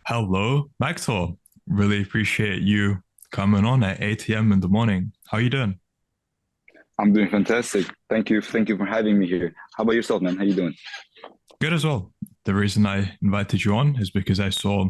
Hello, Maktor. Really appreciate you coming on at 8 a.m. in the morning. How you doing? I'm doing fantastic. Thank you for having me here. How about yourself, man? How you doing? Good as well. The reason I invited you on is because I saw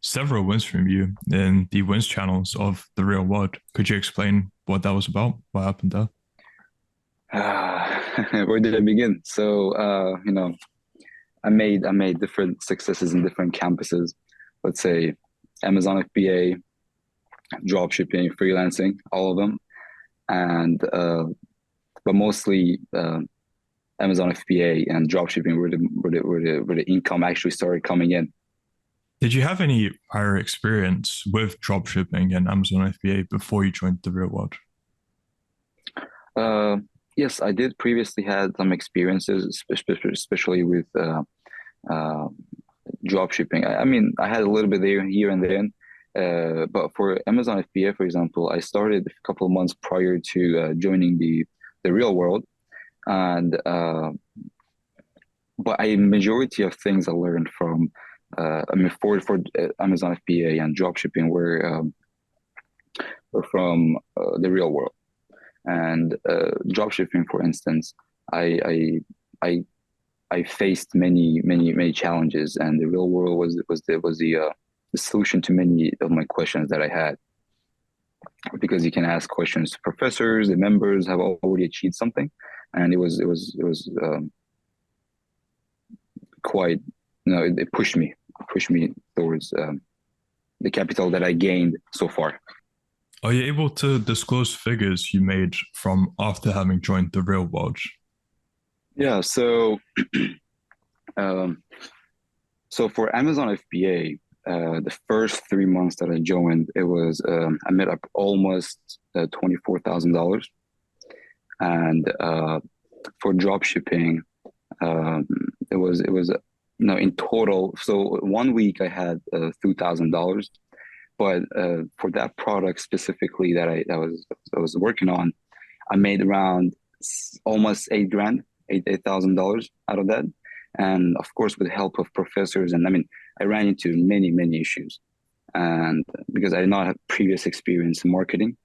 several wins from you in the wins channels of the real world. Could you explain what that was about? What happened there? Where did I begin? I made different successes in different campuses. Let's say Amazon FBA, drop shipping, freelancing, all of them, and but mostly Amazon FBA and drop shipping where the income actually started coming in. Did you have any prior experience with dropshipping and Amazon FBA before you joined the real world? Uh, yes, I did previously had some experiences, especially with uh, drop shipping. I mean, I had a little bit there, here and then. But for Amazon FBA, for example, I started a couple of months prior to joining the real world, and but a majority of things I learned from, I mean, for Amazon FBA and drop shipping were from the real world. And drop shipping, for instance, I I I I faced many challenges, and the real world was the solution to many of my questions that I had. Because you can ask questions to professors, the members have already achieved something, and it was quite, it pushed me towards the capital that I gained so far. Are you able to disclose figures you made from after having joined the real world? Yeah, um, so for Amazon FBA, the first 3 months that I joined, I made up almost $24,000, and for drop shipping, um, it was no, in total. So 1 week I had $2,000, but for that product specifically that I was working on, I made around almost 8 grand, $8,000 out of that. And of course, with the help of professors, and I mean, I ran into many issues, and because I did not have previous experience in marketing,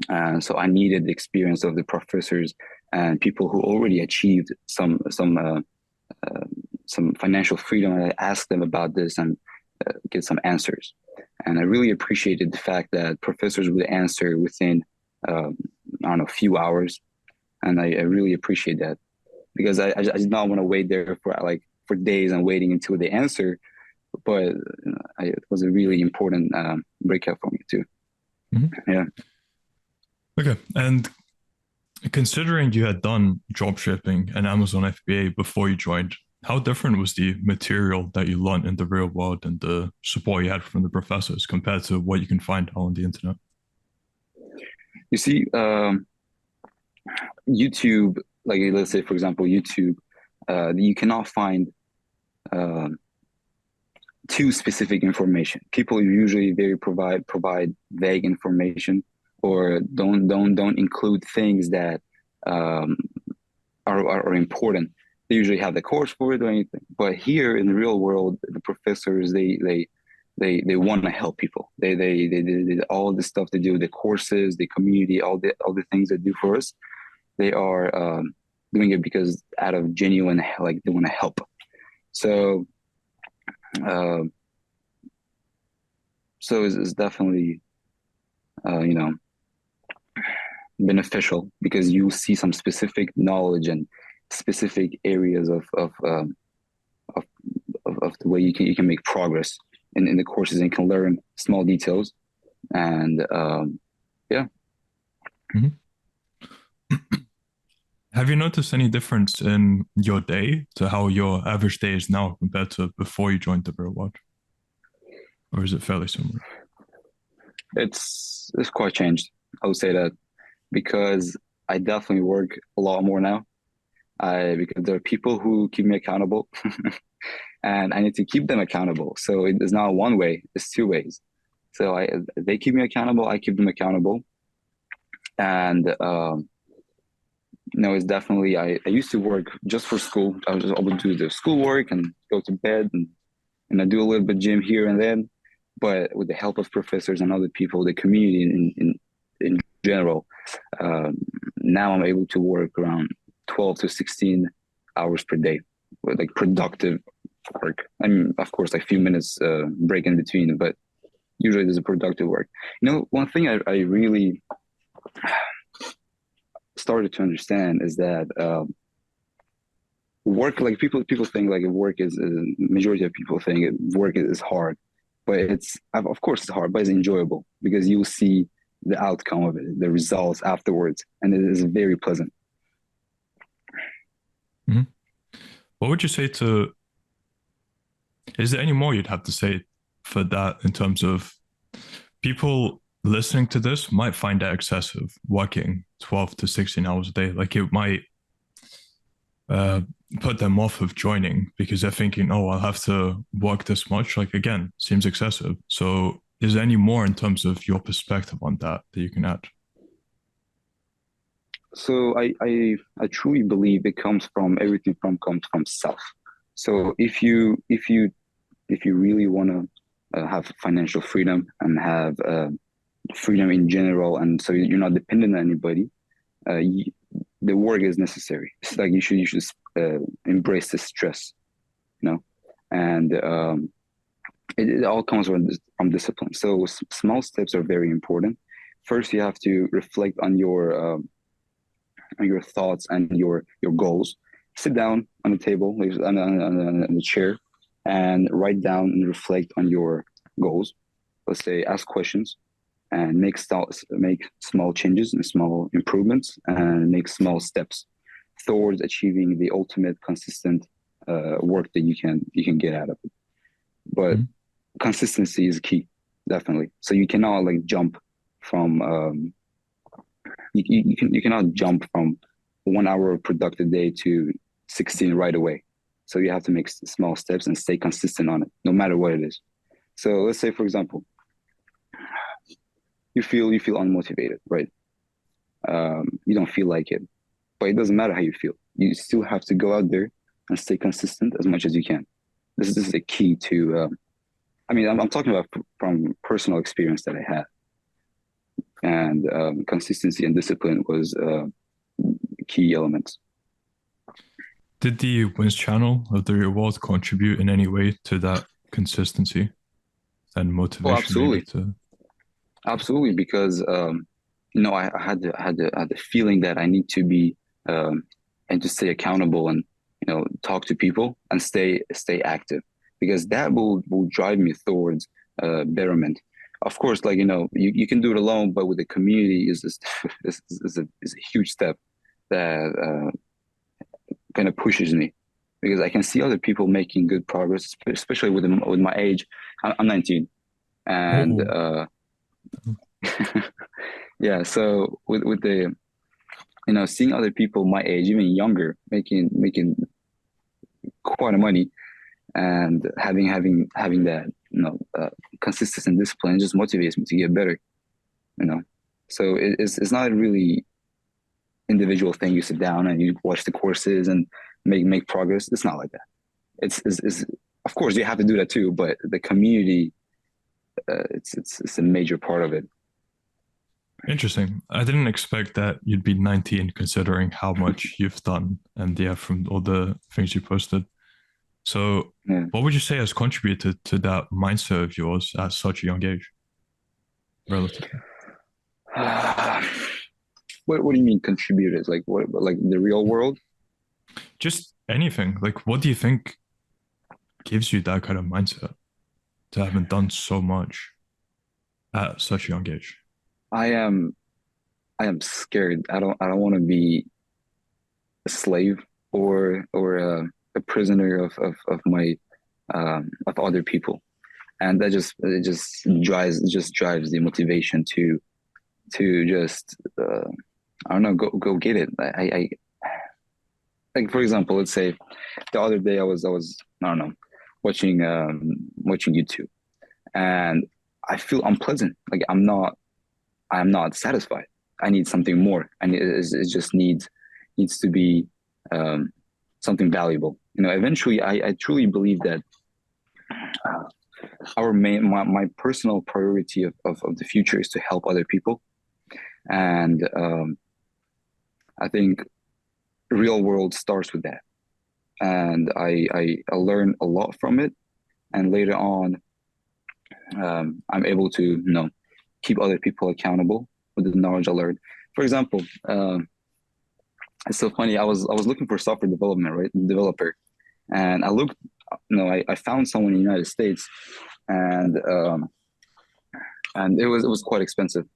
and so I needed the experience of the professors and people who already achieved uh, some financial freedom. And I asked them about this and get some answers. And I really appreciated the fact that professors would answer within, um, I don't know, a few hours. And I really appreciate that, because I did not want to wait there for days and waiting until they answer. But it was a really important breakout for me too. Mhm. Yeah. Okay. And considering you had done drop shipping and Amazon FBA before you joined, how different was the material that you learned in the real world and the support you had from the professors compared to what you can find on the internet? You see, YouTube, like let's say, for example, YouTube, you cannot find uh, too specific information. People usually provide vague information, or don't include things that um, are important. They usually have the course for it or anything. But here in the real world, the professors, they want to help people. They all the stuff they do, the courses, the community, all the things they do for us. They are doing it because out of genuine, like, they want to help. So uh, it's definitely you know, beneficial, because you see some specific knowledge and specific areas of, of the way you can make progress in the courses, and can learn small details. And yeah. Mhm. Have you noticed any difference in your day to how your average day is now compared to before you joined the real world? Or is it fairly similar? It's quite changed, I would say that, because I definitely work a lot more now. I Because there are people who keep me accountable, and I need to keep them accountable. So it's not one way; it's two ways. So they keep me accountable, I keep them accountable, and it's definitely, I used to work just for school. I would do the schoolwork and go to bed, and and I do a little bit gym here and then, but with the help of professors and other people, the community in general, um, now I'm able to work around 12 to 16 hours per day with like productive work. I mean, of course, like a few minutes break in between, but usually there's a productive work. One thing I really started to understand is that work, like people think like work is majority of people think work is hard, but it's of course it's hard, but it's enjoyable because you will see the outcome of it, the results afterwards, and it is very pleasant. Mhm. What would you say to, is there any more you'd have to say for that in terms of people listening to this might find that excessive working 12 to 16 hours a day? Like it might uh, put them off of joining because they're thinking, oh, I'll have to work this much. Like, again, seems excessive. So, is there any more in terms of your perspective on that you can add? So I truly believe it comes from everything from comes from self. So if you really want to have financial freedom and have freedom in general, and so you're not dependent on anybody, you, the work is necessary. It's like you should embrace the stress, you know, and it all comes from discipline. So small steps are very important. First, you have to reflect on your thoughts and your goals. Sit down on the table, like on the chair, and write down and reflect on your goals. Let's say ask questions and make small changes and small improvements and make small steps towards achieving the ultimate consistent work that you can get out of it. But Mhm. consistency is key, definitely. So you cannot like jump from you cannot jump from 1 hour of productive day to 16 right away. So you have to make small steps and stay consistent on it, no matter what it is. So let's say, for example, you feel unmotivated, right? You don't feel like it, but it doesn't matter how you feel. You still have to go out there and stay consistent as much as you can. This is the key to. I mean, I'm talking about from personal experience that I had, and consistency and discipline was key elements. Did the Wins channel of the real world contribute in any way to that consistency and Oh, motivation, maybe absolutely, to? absolutely, because I had the feeling that I need to be and to stay accountable and talk to people and stay active because that will drive me towards betterment. Of course, like you can do it alone, but with the community is a huge step that kind of pushes me because I can see other people making good progress, especially with my age. I'm 19, and Oh, yeah. So with the seeing other people my age, even younger, making quite a money and having that consistency and discipline just motivates me to get better. You know, so it's not a really individual thing. You sit down and you watch the courses and make progress. It's not like that. It's of course you have to do that too, but the community, it's a major part of it. interesting. I didn't expect that you'd be 19 considering how much you've done and yeah, from all the things you posted. So, Yeah. what would you say has contributed to that mindset of yours at such a young age, relatively? What do you mean contributors? Like what? Like the real world? Just anything. Like, what do you think gives you that kind of mindset to having done so much at such a young age? I am I am scared. I don't want to be a slave or a prisoner of my of other people, and that just drives the motivation to just I don't know, go get it. I like for example, let's say the other day I was I don't know watching YouTube, and I feel unpleasant. Like I'm not satisfied. I need something more, and it just needs to be um, something valuable. Eventually, I truly believe that uh, my personal priority of the future is to help other people, and I think real world starts with that, and I learn a lot from it, and later on, I'm able to keep other people accountable with the knowledge I learned. For example, it's so funny. I was looking for software development, right, developer, and I looked. I found someone in the United States, and it was quite expensive.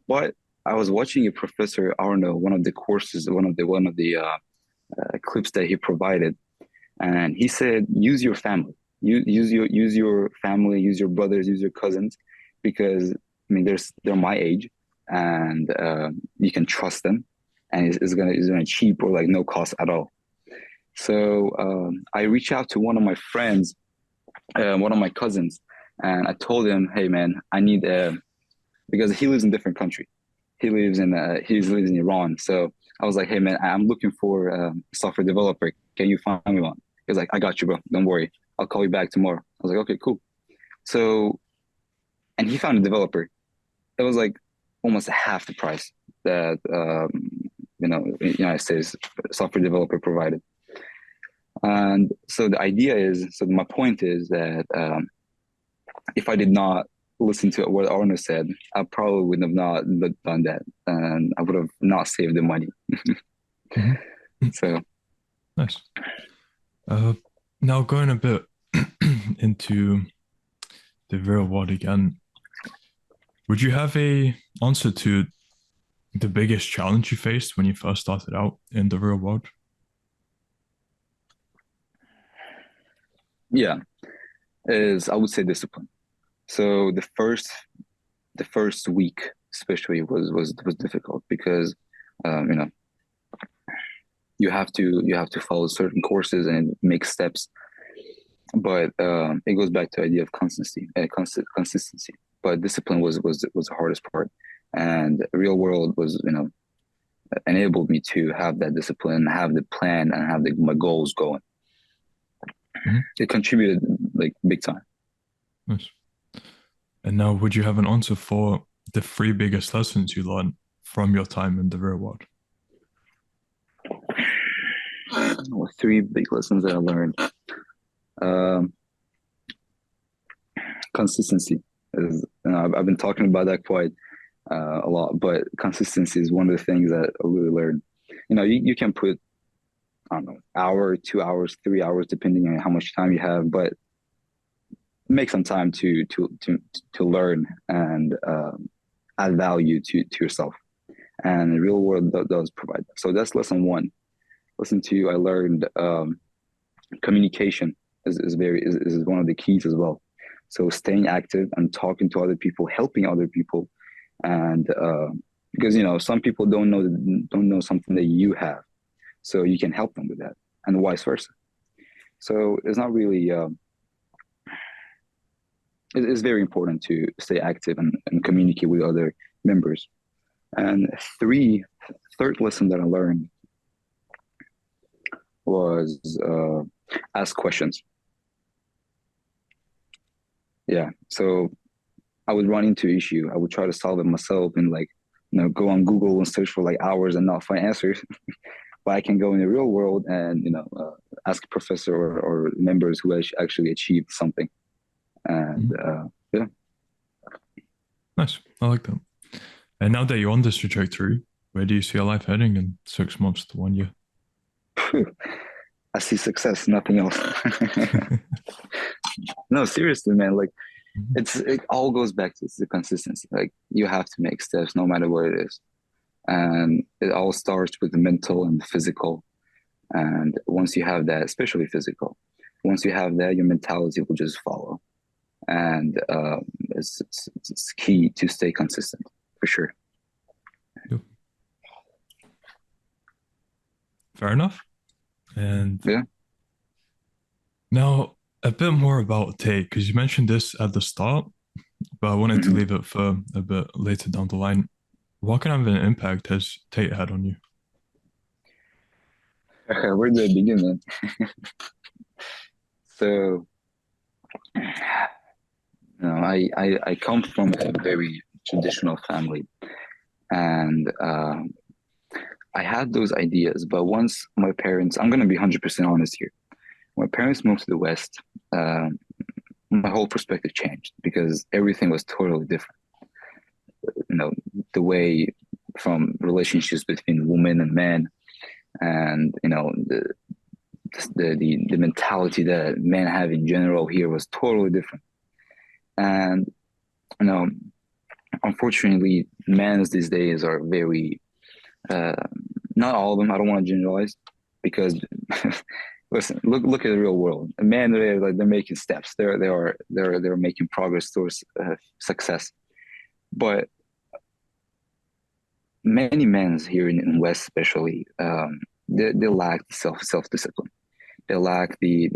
But I was watching a professor, I don't know, one of the courses, one of the clips that he provided, and he said, use your family, use your family, use your brothers, use your cousins, because I mean, they're my age, and you can trust them, and it's gonna cheap or like no cost at all. So I reached out to one of my friends, one of my cousins, and I told him, hey man, I need because he lives in a different country. He lives in Iran. So I was like, hey man, I'm looking for a software developer. Can you find me one? He was like, I got you, bro. Don't worry. I'll call you back tomorrow. I was like, okay, cool. So and he found a developer. It was like almost half the price that United States software developer provided. And so my point is that if I did not listen to what Arno said, I probably would have not done that, and I would have not saved the money. Mhm. So Nice. Uh, Now going a bit into the real world again, would you have a answer to the biggest challenge you faced when you first started out in the real world? yeah, is I would say discipline. So the first week especially was difficult because um, you know you have to follow certain courses and make steps, but it goes back to the idea of consistency. But discipline was the hardest part, and real world was enabled me to have that discipline, have the plan, and have my goals going. Mhm. It contributed like big time. Nice. And now, would you have an answer for the three biggest lessons you learned from your time in the real world? Three big lessons that I learned. Um, Consistency is. I've been talking about that quite a lot, but consistency is one of the things that I really learned. You can put, I don't know, hour, 2 hours, 3 hours, depending on how much time you have, but make some time to learn and add value to yourself. And the real world does provide that. So that's lesson one. Lesson two, I learned communication is one of the keys as well. So staying active and talking to other people, helping other people, and because some people don't know something that you have, so you can help them with that, and vice versa. So it's not really. It's very important to stay active and communicate with other members. And third lesson that I learned was ask questions. Yeah. So I would run into an issue. I would try to solve it myself and like, go on Google and search for like hours and not find answers. But I can go in the real world and, ask a professor or members who actually achieved something. And Mhm. yeah. Nice. I like that. And now that you're on this trajectory, where do you see your life heading in 6 months to 1 year? I see success, nothing else. No, seriously, man. Like Mhm. it all goes back to the consistency. Like you have to make steps no matter what it is. And it all starts with the mental and the physical. And once you have that, especially physical, once you have that, your mentality will just follow. And it's key to stay consistent for sure. Yep. Fair enough. And Yeah. now a bit more about Tate, because you mentioned this at the start, but I wanted to Hmm. leave it for a bit later down the line. What kind of an impact has Tate had on you? Where do I begin, man? So I come from a very traditional family, and I had those ideas. But once my parents, I'm going to be 100% honest here. When my parents moved to the West, my whole perspective changed because everything was totally different. You know, the way from relationships between women and men, and the mentality that men have in general here was totally different. And you know, unfortunately, men these days are very uh, not all of them. I don't want to generalize because listen, look at the real world. Men, they're making steps. They're making progress towards success. But many men here in West, especially, they lack self discipline. They lack they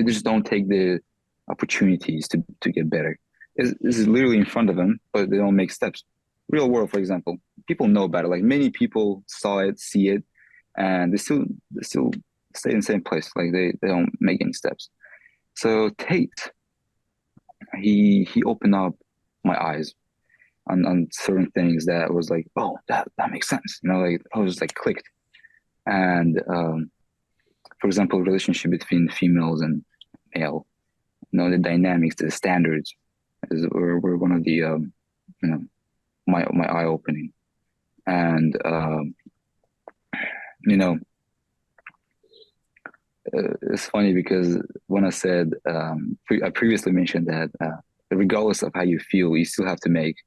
just don't take the opportunities to get better. This is literally in front of them, but they don't make steps. Real world, for example, people know about it. Like many people saw it, see it, and they still stay in the same place. Like they don't make any steps. So Tate, he opened up my eyes on certain things that was like, oh, that makes sense. Like I was just like clicked. And for example, relationship between females and male, the dynamics, the standards were one of the you know my eye opening. And you know it's funny because when I said I previously mentioned that regardless of how you feel, you still have to make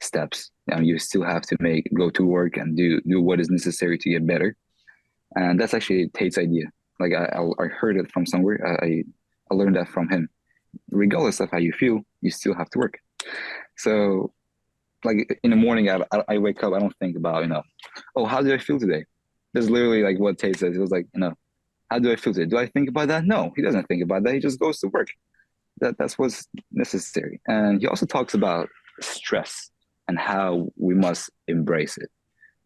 steps. You still have to go to work and do what is necessary to get better. And that's actually Tate's idea. Like I heard it from somewhere. I learned that from him. Regardless of how you feel, you still have to work. So like in the morning, I wake up. I don't think about oh, how do I feel today? That's literally like what Tate says. It was like how do I feel today? Do I think about that? No, he doesn't think about that. He just goes to work. That's what's necessary. And he also talks about stress and how we must embrace it.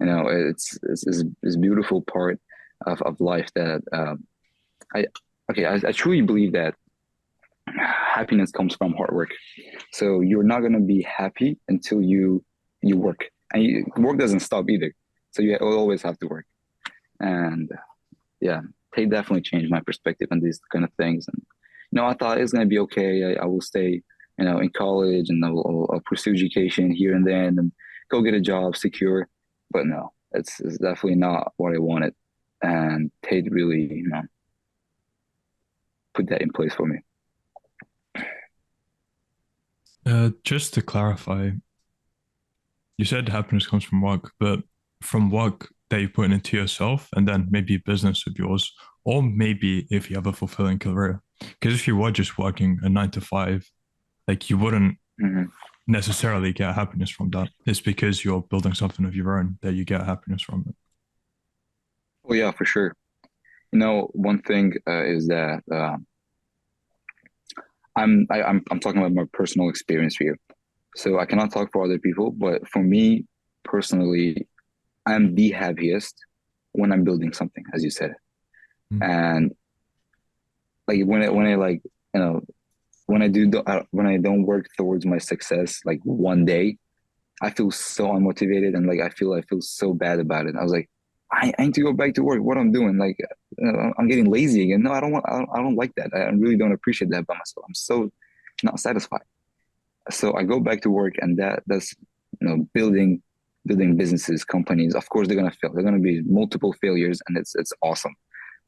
It's this beautiful part of life that I I truly believe that happiness comes from hard work. So you're not gonna be happy until you work, and work doesn't stop either. So you always have to work. And yeah, they definitely changed my perspective on these kind of things. And I thought it's gonna be okay. I will stay, in college, and I'll pursue education here and then, and go get a job, secure. But no, it's definitely not what I wanted. And Tate really, put that in place for me. Just to clarify, you said happiness comes from work, but from work that you put into yourself, and then maybe business of yours, or maybe if you have a fulfilling career. Because if you were just working a 9 to 5, like you wouldn't Hmm. necessarily get happiness from that. It's because you're building something of your own that you get happiness from it. Oh yeah, for sure. One thing is that I'm talking about my personal experience here. So I cannot talk for other people, but for me personally, I'm the happiest when I'm building something, as you said. Mm. And like when I like when I don't work towards my success like one day, I feel so unmotivated, and like I feel so bad about it. I was like, I need to go back to work. What I'm doing, like I'm getting lazy again. No, I don't like that. I really don't appreciate that about myself. I'm so not satisfied. So I go back to work, and that's building businesses, companies. Of course, they're gonna fail. They're gonna be multiple failures, and it's awesome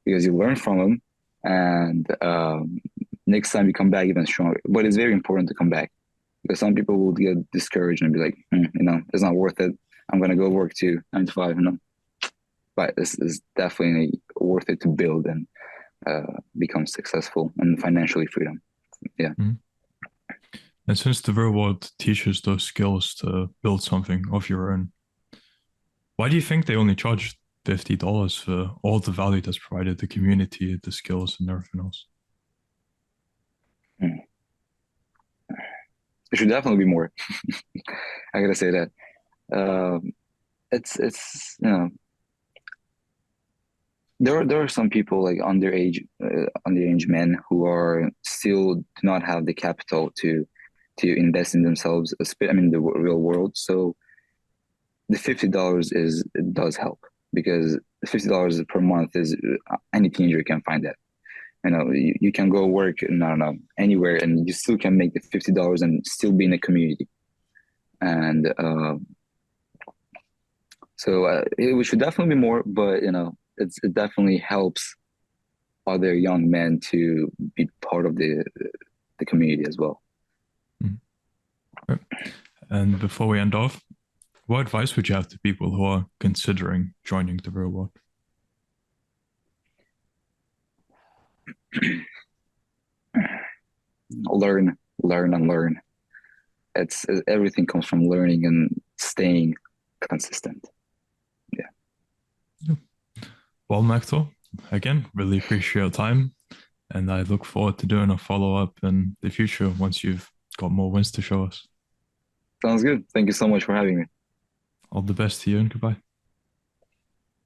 because you learn from them, and next time you come back even stronger. But it's very important to come back because some people will get discouraged and be like, it's not worth it. I'm gonna go work to 9 to 5, But this is definitely worth it to build and become successful and financially freedom. Yeah. Mm. And since the real world teaches those skills to build something of your own, why do you think they only charge $50 for all the value that's provided, the community, the skills, and everything else? Mm. It should definitely be more. I gotta say that. Um, it's there are some people like underage men who are still do not have the capital to invest in themselves, I mean the real world. So the $50 is it does help because $50 per month is any teenager can find that. You can go work, I don't know, anywhere, and you still can make the $50 and still be in a community. And we should definitely be more, but it definitely helps other young men to be part of the community as well. Mhm. Right. And before we end off, what advice would you have to people who are considering joining the real world? Learn, learn, and learn. It's everything comes from learning and staying consistent. Yeah, Yeah. Well, Maktor, again, really appreciate your time. And I look forward to doing a follow up in the future once you've got more wins to show us. sounds good. Thank you so much for having me. All the best to you and goodbye.